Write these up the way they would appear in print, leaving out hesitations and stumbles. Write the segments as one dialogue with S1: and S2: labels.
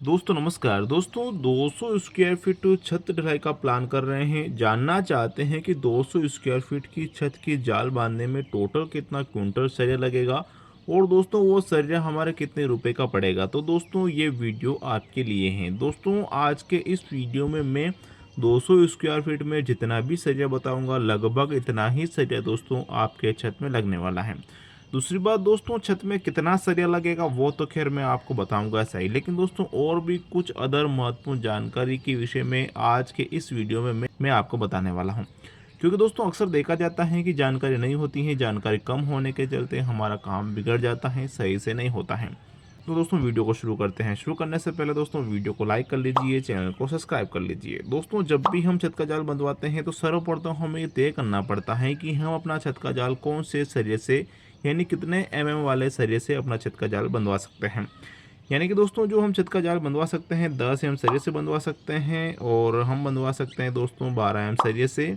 S1: दोस्तों नमस्कार। दोस्तों 200 स्क्वायर फीट छत ढलाई का प्लान कर रहे हैं। जानना चाहते हैं कि 200 स्क्वायर फीट की छत की जाल बांधने में टोटल कितना क्विंटल सरिया लगेगा और दोस्तों वो सरिया हमारे कितने रुपए का पड़ेगा। तो दोस्तों ये वीडियो आपके लिए है। दोस्तों आज के इस वीडियो में मैं 200 स्क्वायर फीट में जितना भी सरिया बताऊंगा लगभग इतना ही सरिया दोस्तों आपके छत में लगने वाला है। दूसरी बात दोस्तों, छत में कितना सरिया लगेगा वो तो खैर मैं आपको बताऊंगा सही, लेकिन दोस्तों और भी कुछ अदर महत्वपूर्ण जानकारी के विषय में आज के इस वीडियो में मैं आपको बताने वाला हूं। क्योंकि दोस्तों अक्सर देखा जाता है कि जानकारी नहीं होती है, जानकारी कम होने के चलते हमारा काम बिगड़ जाता है, सही से नहीं होता है। तो दोस्तों वीडियो को शुरू करते हैं। शुरू करने से पहले दोस्तों वीडियो को लाइक कर लीजिए, चैनल को सब्सक्राइब कर लीजिए। दोस्तों जब भी हम छत का जाल बंधवाते हैं तो सर्वप्रथम हमें ये तय करना पड़ता है कि हम अपना छत का जाल कौन से सरिये से यानी कितने वाले सरिये से अपना छत का जाल बंधवा सकते हैं। यानी कि दोस्तों जो हम छत का जाल बंधवा सकते हैं 10 सरिये से बंधवा सकते हैं, और हम बंधवा सकते हैं दोस्तों 12 सरिये से,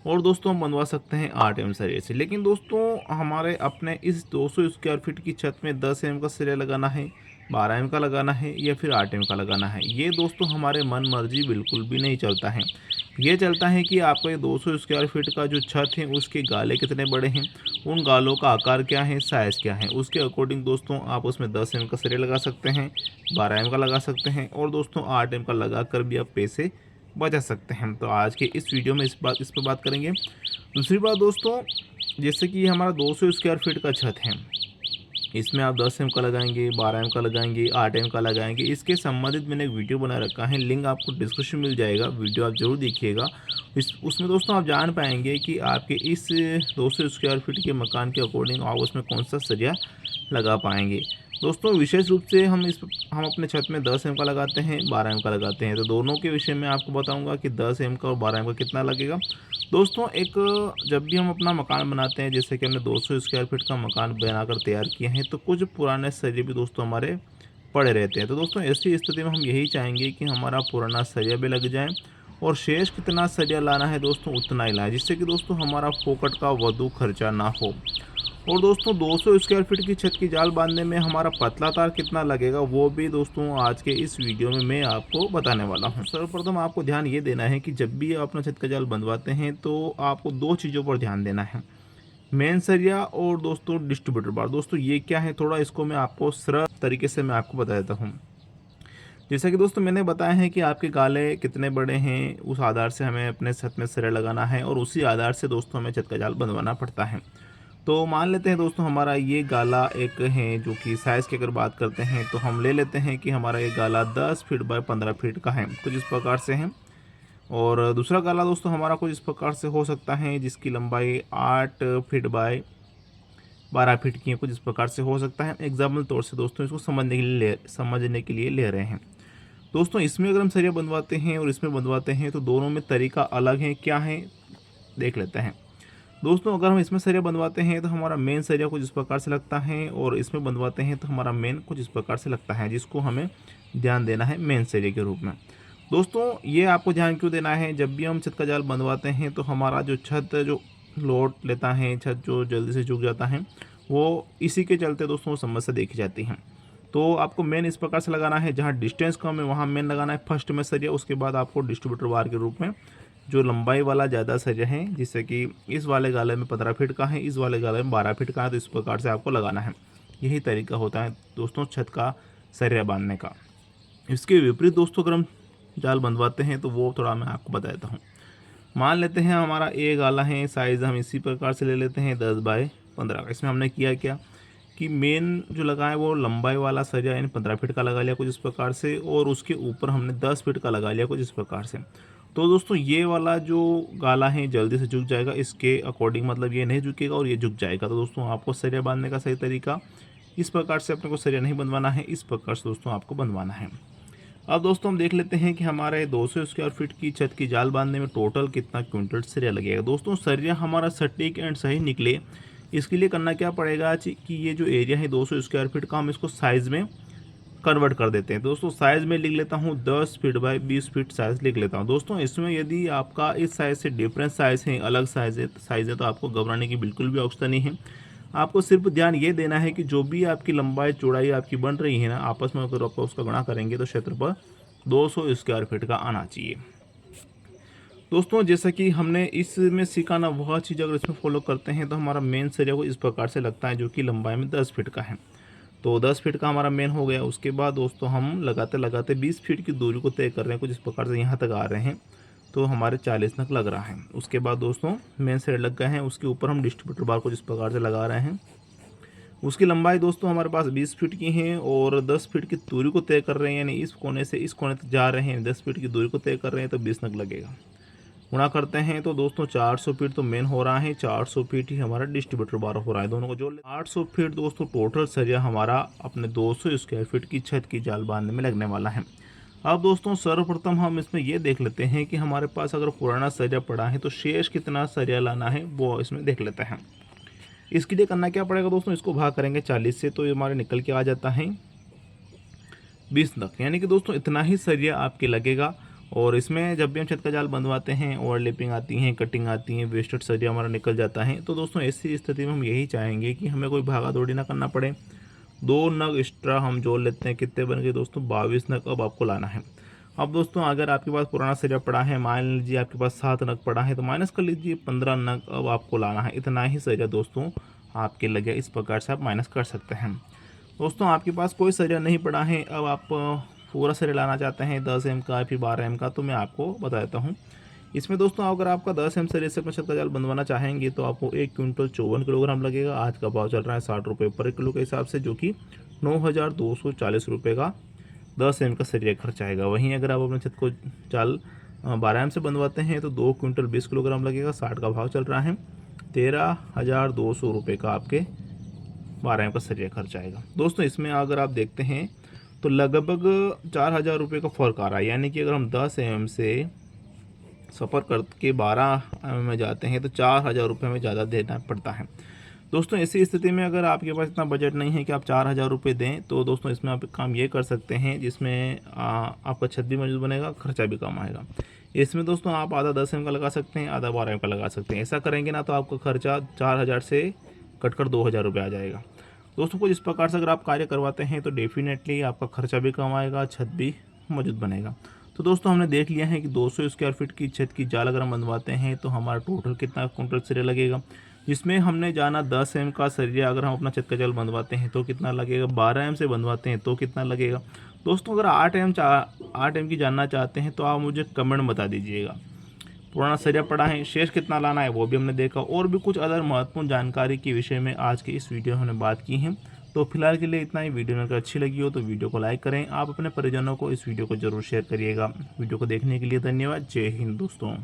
S1: और दोस्तों हम बनवा सकते हैं 8 सरिये से। लेकिन दोस्तों हमारे अपने इस 200 स्क्वायर फीट की छत में 10 का सरिया लगाना है, 12 का लगाना है या फिर 8 का लगाना है, ये दोस्तों हमारे मन मर्जी बिल्कुल भी नहीं चलता है। ये चलता है कि आपका ये 200 स्क्वायर फीट का जो छत है उसके गाले कितने बड़े हैं, उन गालों का आकार क्या है, साइज़ क्या है, उसके अकॉर्डिंग दोस्तों आप उसमें 10 का सरिया लगा सकते हैं, 12 का लगा सकते हैं, और दोस्तों 8 का लगा कर भी आप पैसे बचा सकते हैं। तो आज के इस वीडियो में इस पर बात करेंगे। दूसरी बात दोस्तों, जैसे कि हमारा 200 स्क्वायर फीट का छत है, इसमें आप 10 का लगाएंगे, 12 का लगाएंगे, 8 का लगाएंगे, इसके संबंधित मैंने एक वीडियो बना रखा है, लिंक आपको डिस्क्रिप्शन मिल जाएगा, वीडियो आप जरूर देखिएगा। उसमें दोस्तों आप जान पाएंगे कि आपके इस 200 स्क्वायर फीट के मकान के अकॉर्डिंग आप उसमें कौन सा सरिया लगा पाएंगे। दोस्तों विशेष रूप से हम अपने छत में 10 का लगाते हैं, 12 का लगाते हैं, तो दोनों के विषय में आपको बताऊंगा कि 10 का और 12 का कितना लगेगा। दोस्तों एक जब भी हम अपना मकान बनाते हैं, जैसे कि हमने 200 स्क्वायर फीट का मकान बनाकर तैयार किए हैं, तो कुछ पुराने सरिये भी दोस्तों हमारे पड़े रहते हैं। तो दोस्तों ऐसी स्थिति में हम यही चाहेंगे कि हमारा पुराना सरिया भी लग जाए और शेष कितना सरिया लाना है दोस्तों उतना ही लाएं, जिससे कि दोस्तों हमारा फोकट का वाधू खर्चा ना हो। और दोस्तों 200 स्क्वायर फीट की छत की जाल बांधने में हमारा पतला तार कितना लगेगा वो भी दोस्तों आज के इस वीडियो में मैं आपको बताने वाला हूं। सर्वप्रथम आपको ध्यान ये देना है कि जब भी आप अपना छत का जाल बंधवाते हैं तो आपको दो चीज़ों पर ध्यान देना है, मेन सरिया और दोस्तों डिस्ट्रीब्यूटर बार। दोस्तों ये क्या है, थोड़ा इसको मैं आपको सरल तरीके से मैं आपको बता देता हूँ। जैसा कि दोस्तों मैंने बताया है कि आपके गाले कितने बड़े हैं, उस आधार से हमें अपने छत में सरिया लगाना है और उसी आधार से दोस्तों हमें छत का जाल बंधवाना पड़ता है। तो मान लेते हैं दोस्तों हमारा ये गाला एक है, जो कि साइज़ की अगर बात करते हैं तो हम ले लेते हैं कि हमारा ये गाला 10 फीट बाय 15 फीट का है, कुछ इस प्रकार से है। और दूसरा गाला दोस्तों हमारा कुछ इस प्रकार से हो सकता है, जिसकी लंबाई 8 फीट बाय 12 फीट की है, कुछ इस प्रकार से हो सकता है। एग्जाम्पल तौर से दोस्तों इसको समझने के लिए ले रहे हैं। दोस्तों इसमें अगर हम सरिया बंधवाते हैं और इसमें बंधवाते हैं तो दोनों में तरीका अलग है, क्या है देख लेते हैं। दोस्तों अगर हम इसमें सरिया बंधवाते हैं तो हमारा मेन सरिया कुछ इस प्रकार से लगता है, और इसमें बंधवाते हैं तो हमारा मेन कुछ इस प्रकार से लगता है, जिसको हमें ध्यान देना है मेन सरिया के रूप में। दोस्तों ये आपको ध्यान क्यों देना है, जब भी हम छत का जाल बंधवाते हैं तो हमारा जो छत जो लोड लेता है, छत जो जल्दी से झुक जाता है, वो इसी के चलते दोस्तों समस्या देखी जाती है। तो आपको मेन इस प्रकार से लगाना है, जहाँ डिस्टेंस कम है वहाँ मेन लगाना है फर्स्ट में सरिया, उसके बाद आपको डिस्ट्रीब्यूटर वार के रूप में जो लंबाई वाला ज़्यादा सरिया है, जिससे कि इस वाले गाले में 15 फीट का है, इस वाले गाले में 12 फीट का है, तो इस प्रकार से आपको लगाना है। यही तरीका होता है दोस्तों छत का सरिया बांधने का। इसके विपरीत दोस्तों अगर हम जाल बंधवाते हैं तो वो थोड़ा मैं आपको बता देता हूँ। मान लेते हैं हमारा ए गाला है, साइज़ हम इसी प्रकार से ले लेते हैं 10 बाय 15 का। इसमें हमने किया क्या कि मेन जो लगा है वो लंबाई वाला सरिया यानी 15 फीट का लगा लिया कुछ इस प्रकार से, और उसके ऊपर हमने 10 फीट का लगा लिया कुछ इस प्रकार से। तो दोस्तों ये वाला जो गाला है जल्दी से झुक जाएगा, इसके अकॉर्डिंग मतलब ये नहीं झुकेगा और ये झुक जाएगा। तो दोस्तों आपको सरिया बांधने का सही तरीका इस प्रकार से अपने को सरिया नहीं बंधवाना है, इस प्रकार से दोस्तों आपको बंधवाना है। अब दोस्तों हम देख लेते हैं कि हमारे 200 स्क्वायर फीट की छत की जाल बांधने में टोटल कितना क्विंटल सरिया लगेगा। दोस्तों सरिया हमारा सटीक एंड सही निकले, इसके लिए करना क्या पड़ेगा कि ये जो एरिया है 200 स्क्वायर फीट का, हम इसको साइज़ में कन्वर्ट कर देते हैं। दोस्तों साइज़ में लिख लेता हूँ 10 फीट बाय 20 फीट साइज़ लिख लेता हूँ। दोस्तों इसमें यदि आपका इस साइज़ से डिफरेंट साइज़ है, अलग साइज़ है तो आपको घबराने की बिल्कुल भी आवश्यकता नहीं है। आपको सिर्फ ध्यान ये देना है कि जो भी आपकी लंबाई चौड़ाई आपकी बन रही है ना, आपस में अगर आप उसका गुणा करेंगे तो क्षेत्रफल 200 स्क्वायर फीट का आना चाहिए। दोस्तों जैसा कि हमने इसमें सीखा ना, वह चीज़ अगर इसमें फॉलो करते हैं तो हमारा मेन सरिया को इस प्रकार से लगता है, जो कि लंबाई में 10 फीट का है। तो 10 फीट का हमारा मेन हो गया। उसके बाद दोस्तों हम लगाते लगाते 20 फीट की दूरी को तय कर रहे हैं, कुछ इस प्रकार से यहाँ तक आ रहे हैं, तो हमारे 40 नग लग रहा है। उसके बाद दोस्तों मेन सरिया लग गए हैं, उसके ऊपर हम डिस्ट्रीब्यूटर बार को जिस प्रकार से लगा रहे हैं। उसकी लंबाई दोस्तों हमारे पास 20 फीट की है और 10 फीट की दूरी को तय कर रहे हैं, यानी इस कोने से इस कोने तक जा रहे हैं, 10 फीट की दूरी को तय कर रहे हैं, तो 20 नग लगेगा। गुणा करते हैं तो दोस्तों 400 फीट तो मेन हो रहा है, 400 फीट ही हमारा डिस्ट्रीब्यूटर बार हो रहा है। दोनों को जोड़ ले 800 फीट दोस्तों टोटल सरिया हमारा अपने 200 स्क्वायर फीट की छत की जाल बांधने में लगने वाला है। अब दोस्तों सर्वप्रथम हम इसमें ये देख लेते हैं कि हमारे पास अगर पुराना सरिया पड़ा है तो शेष कितना सरिया लाना है वो इसमें देख लेते हैं। इसके लिए करना क्या पड़ेगा दोस्तों, इसको भाग करेंगे 40 से, तो ये हमारे निकल के आ जाता है 20 तक, यानी कि दोस्तों इतना ही सरिया आपके लगेगा। और इसमें जब भी हम छत का जाल बंधवाते हैं, ओवरलैपिंग आती हैं, कटिंग आती है, वेस्टेड सरिया हमारा निकल जाता है। तो दोस्तों ऐसी स्थिति में हम यही चाहेंगे कि हमें कोई भागा दौड़ी ना करना पड़े। 2 नग एक्स्ट्रा हम जोड़ लेते हैं, कितने बन गए दोस्तों 22 नग अब आपको लाना है। अब दोस्तों अगर आपके पास पुराना सरिया पड़ा है, मान लीजिए आपके पास 7 नग पड़ा है, तो माइनस कर लीजिए 15 नग अब आपको लाना है। इतना ही सरिया दोस्तों आपके लगे, इस प्रकार से आप माइनस कर सकते हैं। दोस्तों आपके पास कोई सरिया नहीं पड़ा है, अब आप पूरा सरिया लाना चाहते हैं 10 एम का फिर 12 एम का, तो मैं आपको बता देता हूँ। इसमें दोस्तों अगर आपका 10 एम सरिया से अपना छत का जाल बंधवाना चाहेंगे तो आपको 1 क्विंटल 54 किलोग्राम लगेगा। आज का भाव चल रहा है 60 रुपये पर किलो के हिसाब से, जो कि 9,240 रुपये का 10 एम का सरिया खर्च आएगा। वहीं अगर आप अपने छत को जाल 12 एम से बंधवाते हैं तो 2 क्विंटल 20 किलोग्राम लगेगा। 60 का भाव चल रहा है, 13,200 रुपये का आपके 12 एम का सरिया खर्च आएगा। दोस्तों इसमें अगर आप देखते हैं तो लगभग 4,000 रुपये का फ़र्क आ रहा है, यानी कि अगर हम 10 एम से सफ़र करके 12 एम में जाते हैं तो 4,000 रुपये में ज़्यादा देना पड़ता है। दोस्तों ऐसी स्थिति में अगर आपके पास इतना बजट नहीं है कि आप 4,000 रुपये दें, तो दोस्तों इसमें आप काम ये कर सकते हैं जिसमें आपका छत भी मजबूत बनेगा, खर्चा भी कम आएगा। इसमें दोस्तों आप आधा 10 एम का लगा सकते हैं, आधा 12 एम का लगा सकते हैं। ऐसा करेंगे ना तो आपका खर्चा 4,000 से कटकर 2,000 रुपये आ जाएगा। दोस्तों कुछ इस प्रकार से अगर आप कार्य करवाते हैं तो डेफिनेटली आपका खर्चा भी कम आएगा, छत भी मजबूत बनेगा। तो दोस्तों हमने देख लिया है कि 200 स्क्वायर फीट की छत की जाल अगर हम बंधवाते हैं तो हमारा टोटल कितना कुंटल सरिया लगेगा, जिसमें हमने जाना 10 एम का सरिया अगर हम अपना छत का जाल बंधवाते हैं तो कितना लगेगा, 12 एम से बंधवाते हैं तो कितना लगेगा। दोस्तों अगर 8 एम की जानना चाहते हैं तो आप मुझे कमेंट में बता दीजिएगा। पुराना सरिया पड़ा है, शेष कितना लाना है वो भी हमने देखा, और भी कुछ अदर महत्वपूर्ण जानकारी के विषय में आज के इस वीडियो में हमने बात की है। तो फिलहाल के लिए इतना ही। वीडियो अगर अच्छी लगी हो तो वीडियो को लाइक करें, आप अपने परिजनों को इस वीडियो को जरूर शेयर करिएगा। वीडियो को देखने के लिए धन्यवाद। जय हिंद दोस्तों।